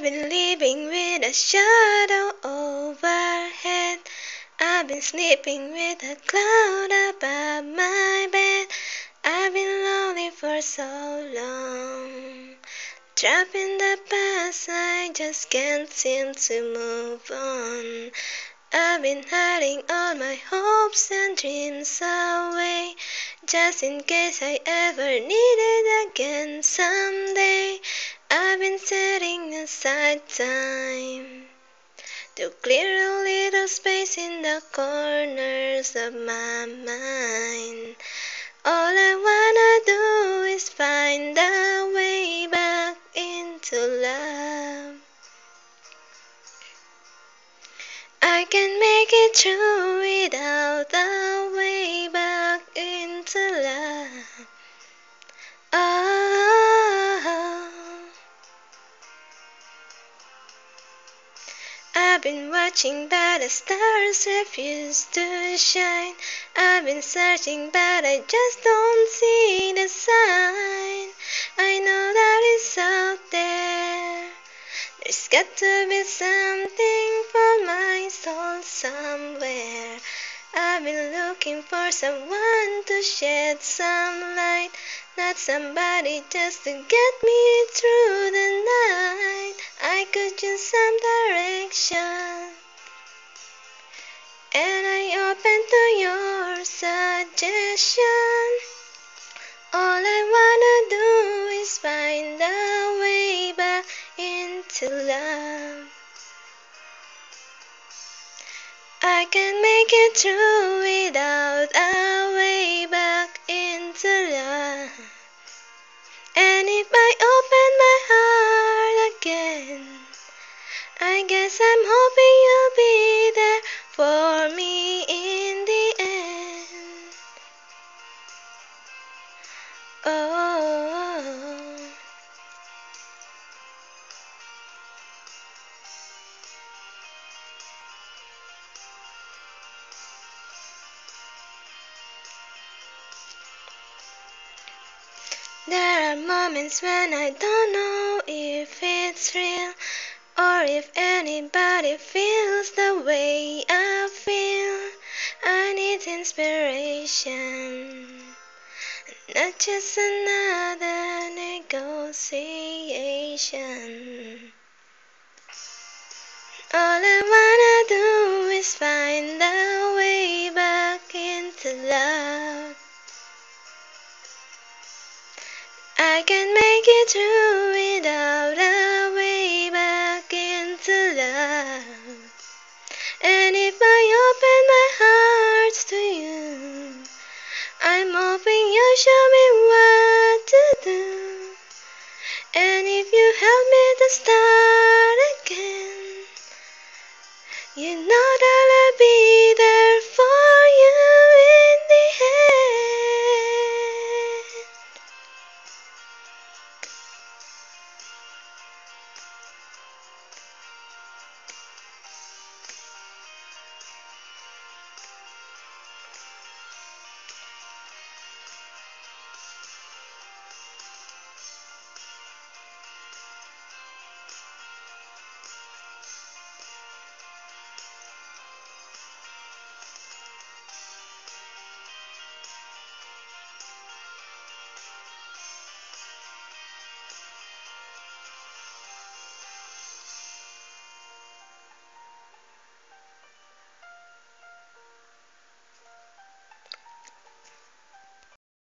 been living with a shadow overhead. I've been sleeping with a cloud above my bed. I've been lonely for so long. Trapped in the past, I just can't seem to move on. I've been hiding all my hopes and dreams away, just in case I ever need it again someday. I've been setting aside time to clear a little space in the corners of my mind. All I wanna do is find a way back into love. I can make it through without a way back into love. Oh, I've been watching but the stars refuse to shine. I've been searching but I just don't see the sign. I know that it's out there. There's got to be something for my soul somewhere. I've been looking for someone to shed some light, not somebody just to get me through the night. I could use some direction, and I open to your suggestion. All I wanna do is find a way back into love. I can make it through without a way back into love. And if I open my heart again, I guess I'm hoping you'll be there for me in the end. Oh, there are moments when I don't know if it's real, or if anybody feels the way I feel. I need inspiration, not just another negotiation. All I wanna do is find a way back into love. I can make it through without a way back into love. And if I open my heart to you, I'm hoping you'll show me what to do. And if you help me to start again, you know that